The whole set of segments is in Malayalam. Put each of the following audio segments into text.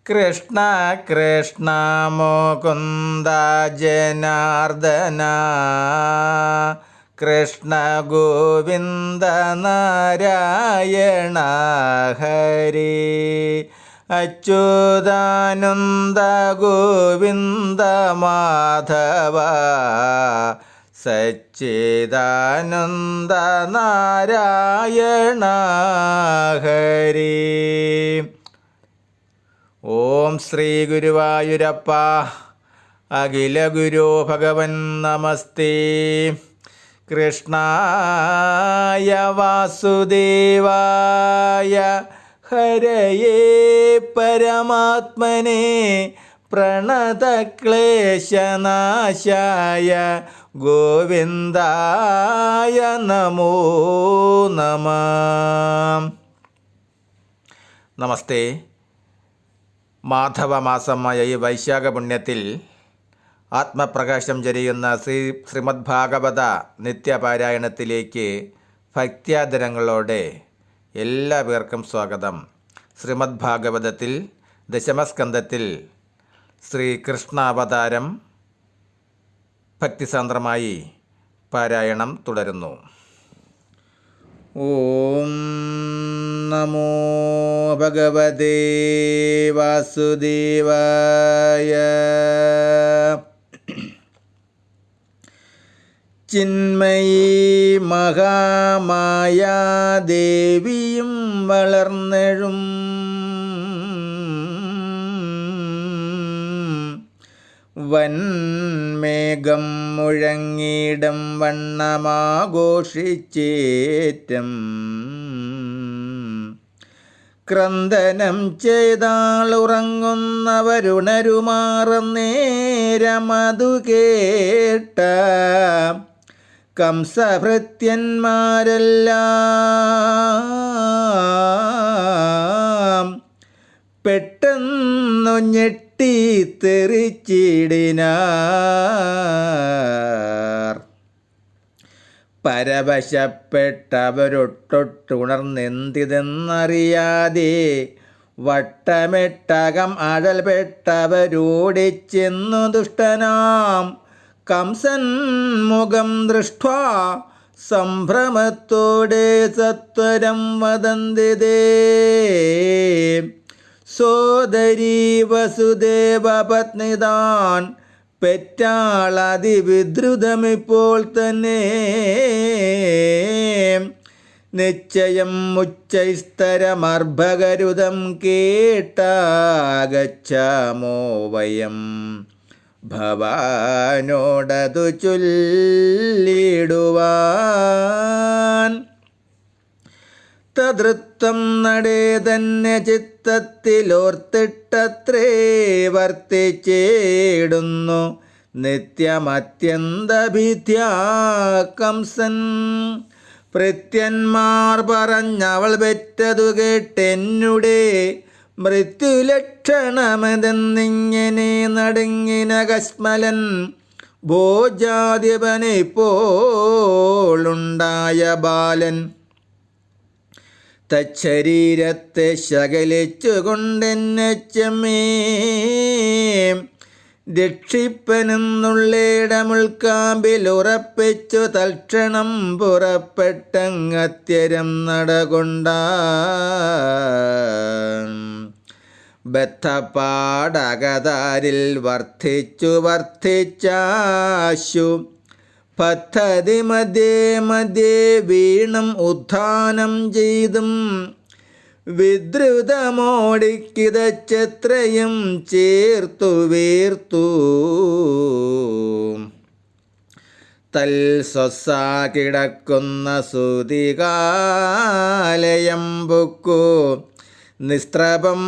കൃഷ്ണ കൃഷ്ണ മുകുന്ദ ജനാർദ്ദന കൃഷ്ണ ഗോവിന്ദ നാരായണ ഹരി അച്യുതാനന്ദ ഗോവിന്ദ മാധവ സച്ചിദാനന്ദ നാരായണ ഹരി. ഓം ശ്രീ ഗുരുവായൂരപ്പ അഖില ഗുരു ഭഗവൻ നമസ്തേ. കൃഷ്ണായ വാസുദേവായ ഹരയേ പരമാത്മനെ പ്രണതക്ലേശനാശായ ഗോവിന്ദായ നമോ നമഃ. നമസ്തേ. മാധവമാസമായ ഈ വൈശാഖ പുണ്യത്തിൽ ആത്മപ്രകാശം ചൊരിയുന്ന ശ്രീമദ് ഭാഗവത നിത്യപാരായണത്തിലേക്ക് ഭക്ത്യാദരങ്ങളോടെ എല്ലാ പേർക്കും സ്വാഗതം. ശ്രീമദ് ഭാഗവതത്തിൽ ദശമസ്കന്ധത്തിൽ ശ്രീകൃഷ്ണാവതാരം ഭക്തിസാന്ദ്രമായി പാരായണം തുടരുന്നു. ഓം നമോ ഭഗവതേ വാസുദേവായ. ചിന്മയീ മഹാമായാദേവിയും വളർന്നെഴും വൻമേഘം മുഴങ്ങിടം വണ്ണമാഘോഷിച്ചേറ്റം ക്രന്ദനം ചെയ്താളുറങ്ങുന്നവരുണരുമാറന്നേരമതു കേട്ട കംസഭൃത്യന്മാരെല്ലാം പെട്ടെന്നു ഞെട്ടിത്തെറിച്ചിടിനാർ. പരവശപ്പെട്ടവരൊട്ടൊട്ടുണർന്നെന്തിതെന്നറിയാതെ വട്ടമെട്ടകം അഴൽപ്പെട്ടവരോടിച്ചെന്നു ദുഷ്ടനാം കംസൻ മുഖം ദൃഷ്ട്വാ സംഭ്രമത്തോടെ സത്വരം വദന്തിതേ. സോദരീ വസുദേവ പത്നിതാൻ പെറ്റാളതിവിദ്രുതമിപ്പോൾ തന്നെ. നിശ്ചയം ഉച്ചൈസ്തരമർഭകരുതം കേട്ടാഗച്ഛാമോ വയം ഭവാനോടതു ചൊല്ലിടുവാൻ. തദൃത്തം നടേ തന്നെ ചിത്തത്തിലോർത്തിട്ടത്രേ വർത്തിച്ചേടുന്നു നിത്യമത്യന്തഭീത്യാ കംസൻ. ഭൃത്യന്മാർ പറഞ്ഞവൾ പെറ്റതു കേട്ടെന്നുടെ മൃത്യുലക്ഷണമെതെന്നിങ്ങനെ നടുങ്ങിന കശ്മലൻ. ഭോജാധിപനെ പോളുണ്ടായ ബാലൻ തച്ചരീരത്തെ ശകലിച്ചുകൊണ്ടെന്നെ ചെമ്മേ രക്ഷിപ്പനെന്നുള്ളേടമുൾക്കാമ്പിലുറപ്പിച്ചു തൽക്ഷണം പുറപ്പെട്ടങ്ങത്യരം നടകൊണ്ടാൻ. ബദ്ധപ്പാടകതാരിൽ വർദ്ധിച്ചാശു പദ്ധതി മധ്യേ മധ്യേ വീണം ഉത്ഥാനം ചെയ്തും വിദ്രുതമോടിക്കിതച്ചത്രയും ചേർത്തു വീർത്തു. തൽ സ്വസാ കിടക്കുന്ന സൂതികാലയം ബുക്കു നിസ്ത്രപം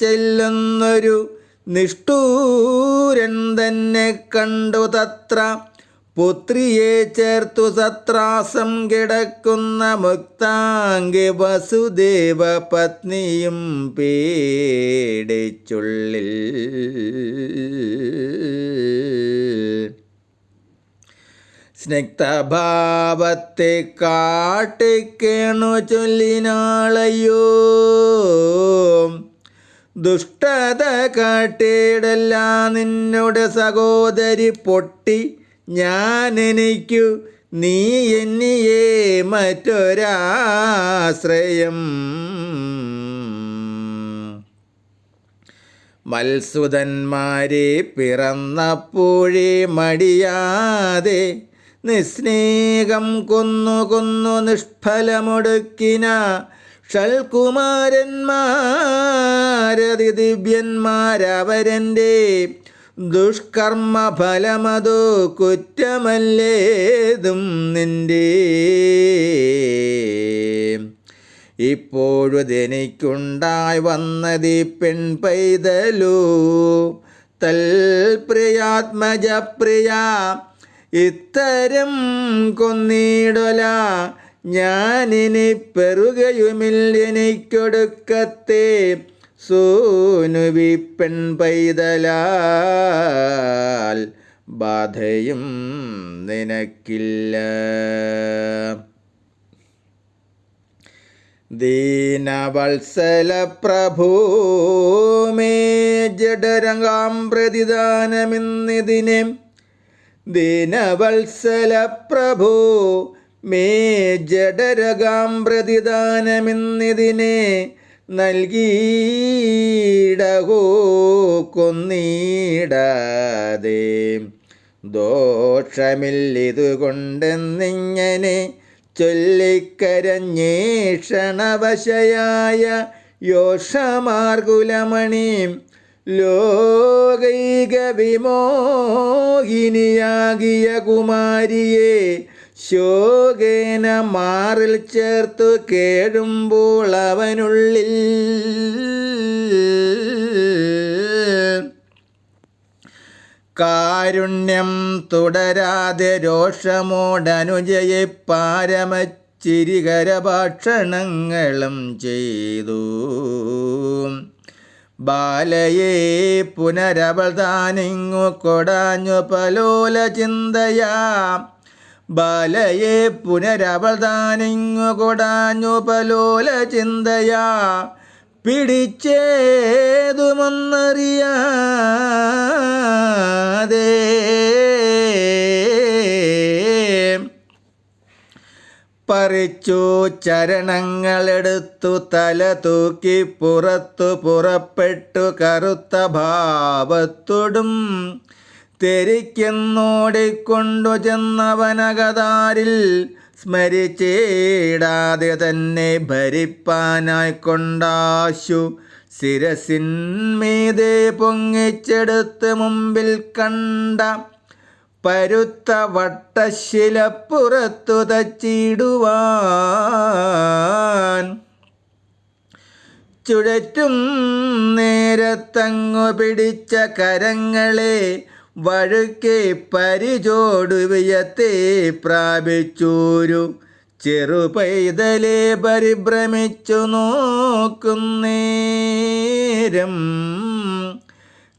ചെല്ലുന്നൊരു നിഷ്ഠൂരൻ തന്നെ കണ്ടു തത്ര. പുത്രിയെ ചേർത്തു സത്രാസം കിടക്കുന്ന മുക്താംഗി വസുദേവ പത്നിയും പേടിച്ചുള്ളിൽ. സ്നിഗ്ധഭാവത്തെ കാട്ടിക്കേണു ചൊല്ലിനാളയോ ദുഷ്ടത കാട്ടിയിടല്ല നിന്നുടെ സഹോദരി പൊട്ടി ഞാനെനിക്കു നീ എന്നിയേ മറ്റൊരാശ്രയം. മത്സുതന്മാരെ പിറന്നപ്പോഴേ മടിയാതെ നിസ്നേഹം കൊന്നു നിഷ്ഫലമൊടുക്കിന ഷൽകുമാരന്മാരതിദിവ്യന്മാരവരൻ്റെ ദുഷ്കർമ്മ ഫലമതു കുറ്റമല്ലേതും നിൻ്റെ. ഇപ്പോഴുതെനിക്കുണ്ടായി വന്നതി പെൺപൈതലു തൽപ്രിയാത്മജപ്രിയ ഇത്തരം കൊന്നിടല ഞാനിനി പെറുകയുമില്ലെനിക്കൊടുക്കത്തെ സൂനുവി പെൺപൈതലാൽ ബാധയും നിനക്കില്ല. ദീനവത്സല പ്രഭോ മേ ജഡരംഗാം പ്രതിദാനമിന്നിതിനെ. ദീനവത്സല പ്രഭോ മേ ജഡരകാം പ്രതിദാനമിന്നിതിനെ നൽകിയിടകോ കൊന്നിടാതെ. ദോഷമില്ലിതുകൊണ്ടെന്നിങ്ങനെ ചൊല്ലിക്കരഞ്ഞേഷണവശയായ യോഷമാർകുലമണി ലോകൈക വിമോഹിനിയാകിയ കുമാരിയെ ശോകേന മാറിൽ ചേർത്തു കേഴുമ്പോൾ അവനുള്ളിൽ കാരുണ്യം തുടരാതെ രോഷമോടനുജയെ പാരമച്ചിരികരഭാഷണങ്ങളും ചെയ്തു. ബാലയെ പുനരവൾ താനിങ്ങു കൊടാഞ്ഞു പലോല ചിന്തയാ. ബാലയെ പുനരവൾ താനിങ്ങു കൊടാഞ്ഞു പലോല ചിന്തയാ. പിടിച്ചേതുമൊന്നറിയാതെ പറിച്ചു ചരണങ്ങളെടുത്തു തല തൂക്കി പുറപ്പെട്ടു കറുത്ത ഭാവത്തോടും തെരിക്കെന്നോടിക്കൊണ്ടു ചെന്നവനകതാരിൽ സ്മരിച്ചിടാതെ തന്നെ ഭരിപ്പാനായി കൊണ്ടാശു ശിരസിന്മീതെ പൊങ്ങിച്ചെടുത്ത് മുമ്പിൽ കണ്ട പരുത്ത വട്ടശിലപ്പുറത്തു തച്ചിടുവാൻ. ചുഴറ്റും നേരത്തങ്ങു പിടിച്ച കരങ്ങളെ വഴുക്കെ പരിചോടുവിയത്തെ പ്രാപിച്ചൂരു ചെറുപൈതലെ പരിഭ്രമിച്ചു നോക്കുന്നേരം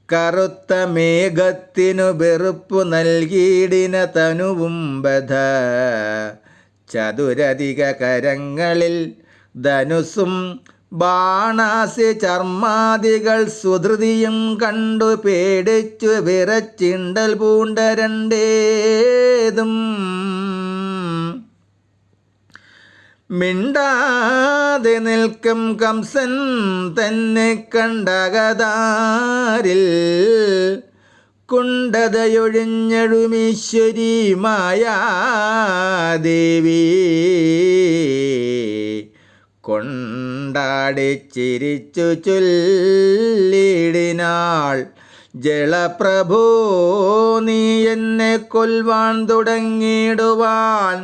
കറുത്ത മേഘത്തിനു വെറുപ്പു നൽകിയിടിന തനുവും ബധ. ചതുരധിക കരങ്ങളിൽ ധനുസും ബാണാസ്യ ചർമാദികൾ സുധൃതിയും കണ്ടു പേടിച്ചു വിറച്ചിണ്ടൽ പൂണ്ട രണ്ടേതും. മിണ്ടാതെ നിൽക്കും കംസൻ തന്നെ കണ്ടകതാരിൽ കുണ്ടതയൊഴിഞ്ഞഴുമീശ്വരി മായാദേവി കൊണ്ടാടി ചിരിച്ചു ചൊല്ലിടിനാൾ. ജളപ്രഭോ നീ എന്നെ കൊൽവാൻ തുടങ്ങിയിടുവാൻ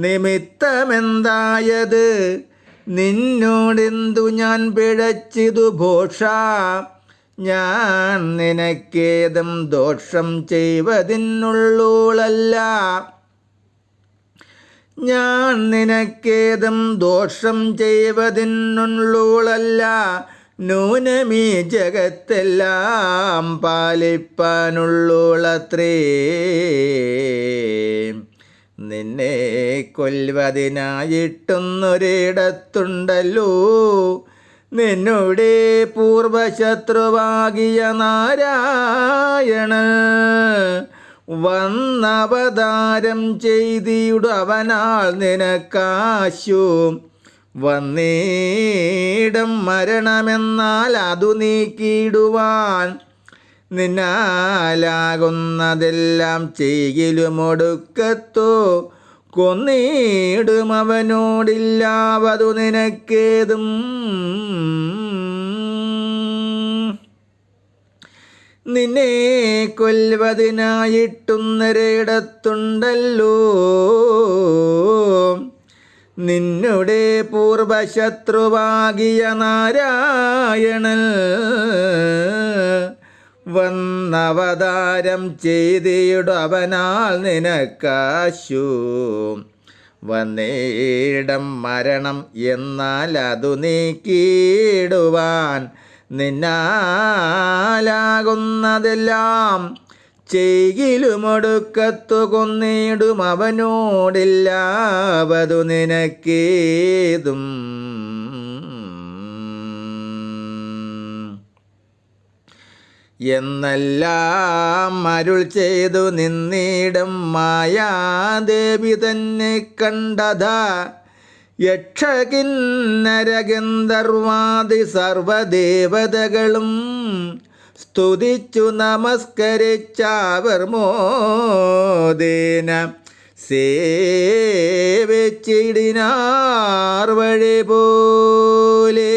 നിമിത്തമെന്തായത്? നിന്നോടെന്തു ഞാൻ പിഴച്ചിതു ഭോഷ? ഞാൻ നിനക്കേതും ദോഷം ചെയ്വതിനുള്ളൂളല്ല. ഞാൻ നിനക്കേതും ദോഷം ചെയ്വതിനുള്ളൂളല്ല. നൂനമീ ജഗത്തെല്ലാം പാലിപ്പാനുള്ളൂളത്രേ. നിന്നെ കൊല്വതിനായിട്ടൊന്നൊരിടത്തുണ്ടല്ലോ നിന്നുടെ പൂർവശത്രുവാകിയ നാരായണൻ വന്നവതാരം ചെയ്തിടുവനാൽ നിനക്കാശു വന്നീടം മരണമെന്നാൽ അതു നീക്കിയിടുവാൻ നിന്നാലാകുന്നതെല്ലാം ചെയ്യലുമൊടുക്കത്തോ കൊന്നീടും അവനോടില്ലാവതു നിനക്കേതും. നിന്നെ കൊല്വതിനായിട്ടുന്നൊരിടത്തുണ്ടല്ലോ നിന്നുടെ പൂർവശത്രുവാകിയ നാരായണൻ വന്നവതാരം ചെയ്തിടുവനാൽ നിനക്കാശു വന്നേടം മരണം എന്നാൽ അതു നീക്കിയിടുവാൻ നിന്നാലാകുന്നതെല്ലാം ചെയ്കിലുമൊടുക്കത്തു കൊന്നിടും അവനോടില്ലാവതു നിനക്കേതും. എന്നെല്ലാം അരുൾ ചെയ്തു നിന്നിടം മായാദേവി തന്നെ കണ്ടതാ യക്ഷകിന്നരഗന്ധർവാദി സർവദേവതകളും സ്തുതിച്ചു നമസ്കരിച്ചവർ മോദേന സേവിച്ചിടിനാർ വഴി പോലെ.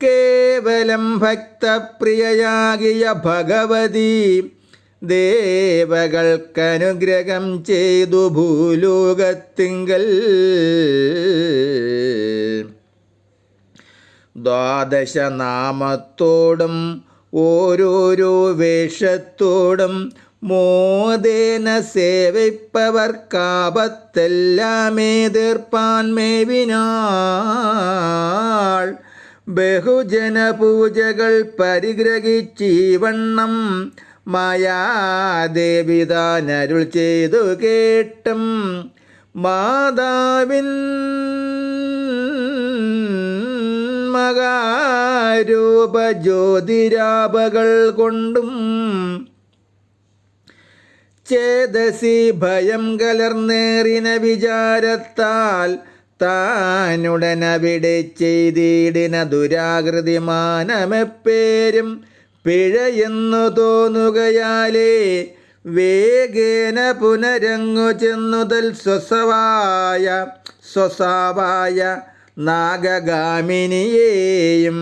കേവലം ഭക്തപ്രിയയാകിയ ഭഗവതി ദേവകൾക്കനുഗ്രഹം ചെയ്തു ഭൂലോകത്തിങ്കൽ ദ്വാദശനാമത്തോടും ഓരോരോ വേഷത്തോടും മോദേന സേവിപ്പവർക്കാപത്തെല്ലാമേ തീർപ്പാൻ മേവിനാൾ. ബഹുജനപൂജകൾ പരിഗ്രഹിച്ചീവണ്ണം മായാദേവി താൻ അരുൾ ചെയ്തു കേട്ടും മാതാവിൻ മകാരൂപ ജ്യോതിരാപകൾ കൊണ്ടും ചേതസി ഭയം കലർന്നേറിന വിചാരത്താൽ താനുടനവിടെ ചെയ്തിടിന ദുരാകൃതി മാനമെപ്പേരും പിഴയെന്നു തോന്നുകയാലേ വേഗേന പുനരങ്ങു ചെന്നുതൽ സ്വസാവായ നാഗഗാമിനിയേയും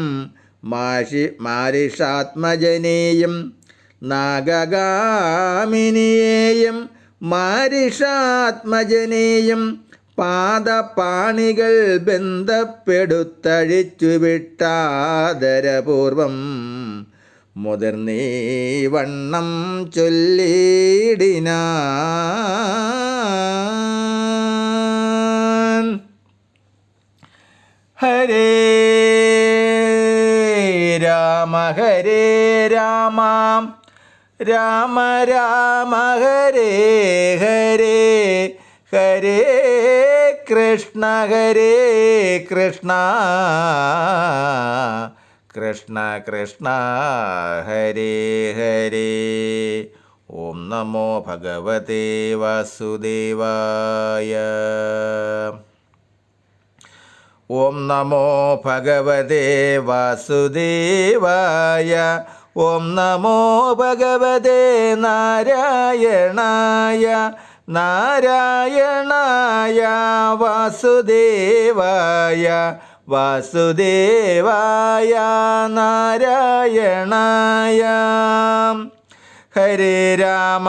മാരിഷാത്മജനെയും നാഗഗാമിനിയേയും മാരിഷാത്മജനെയും പാദപാണികൾ ബന്ധപ്പെടുത്തഴിച്ചു വിട്ടാദരപൂർവം മുതിർന്നീ വണ്ണം ചൊല്ലിടിനാൻ. ഹരേ രാമ ഹരേ രാമ രാമ രാമ ഹരേ ഹരേ ഹരേ കൃഷ്ണ കൃഷ്ണ കൃഷ്ണ കൃഷ്ണ ഹരേ ഹരേ. ഓം നമോ ഭഗവതേ വാസുദേവായ. ഓം നമോ ഭഗവതേ വാസുദേവായ. ഓം നമോ ഭഗവതേ നാരായണായ നാരായണായ വാസുദേവായ വാസുദേവായ നാരായണായ. ഹരേ രാമ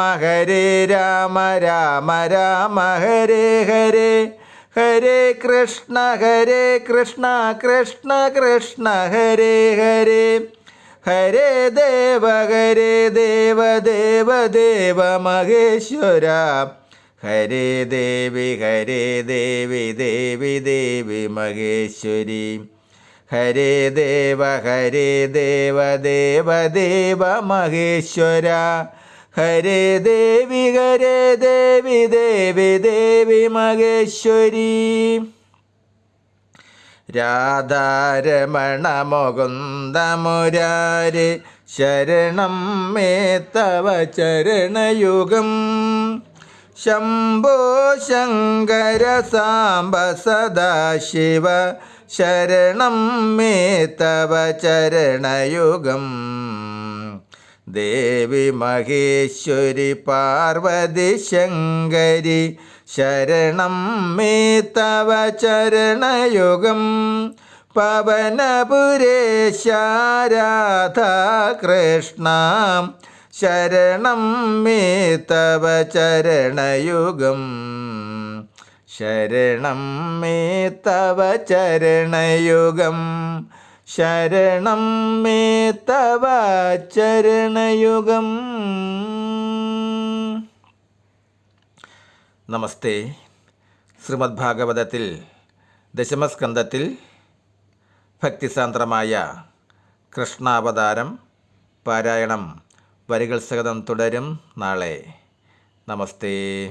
രാമ രാമ ഹരേ ഹരേ ഹരേ കൃഷ്ണ കൃഷ്ണ കൃഷ്ണ ഹരേ ഹരേ ഹരേ ദേവ ദേവ മഹേശ്വര ഹരേ ദേവി ദേവി മഹേശ്വരി ഹരേ ദേവ ദേവ മഹേശ്വര ഹരേ ദേവി ദേവി മഹേശ്വരി രാധാരമണ മുകുന്ദ മുരാരെ ശരണം മേ തവ ചരണയുഗം. ശംഭോ ശങ്കര സാംബ സദാശിവ ശരണം മേ തവ ചരണയുഗം. ദേവി മഹേശ്വരി പാർവതി ശങ്കരി ശരണം മേ തവ ചരണയുഗം. പവനപുരേശ രാധാ കൃഷ്ണ ശരണം മേ തവ ചരണയുഗം. ശരണം മേ തവ ചരണയുഗം. ശരണം മേ തവ ചരണയുഗം. നമസ്തേ. ശ്രീമദ് ഭാഗവതത്തിൽ ദശമസ്കന്ധത്തിൽ ഭക്തിസാന്ദ്രമായ കൃഷ്ണാവതാരം പാരായണം വരികൾ സഹിതം തുടരും നാളെ. നമസ്തേ.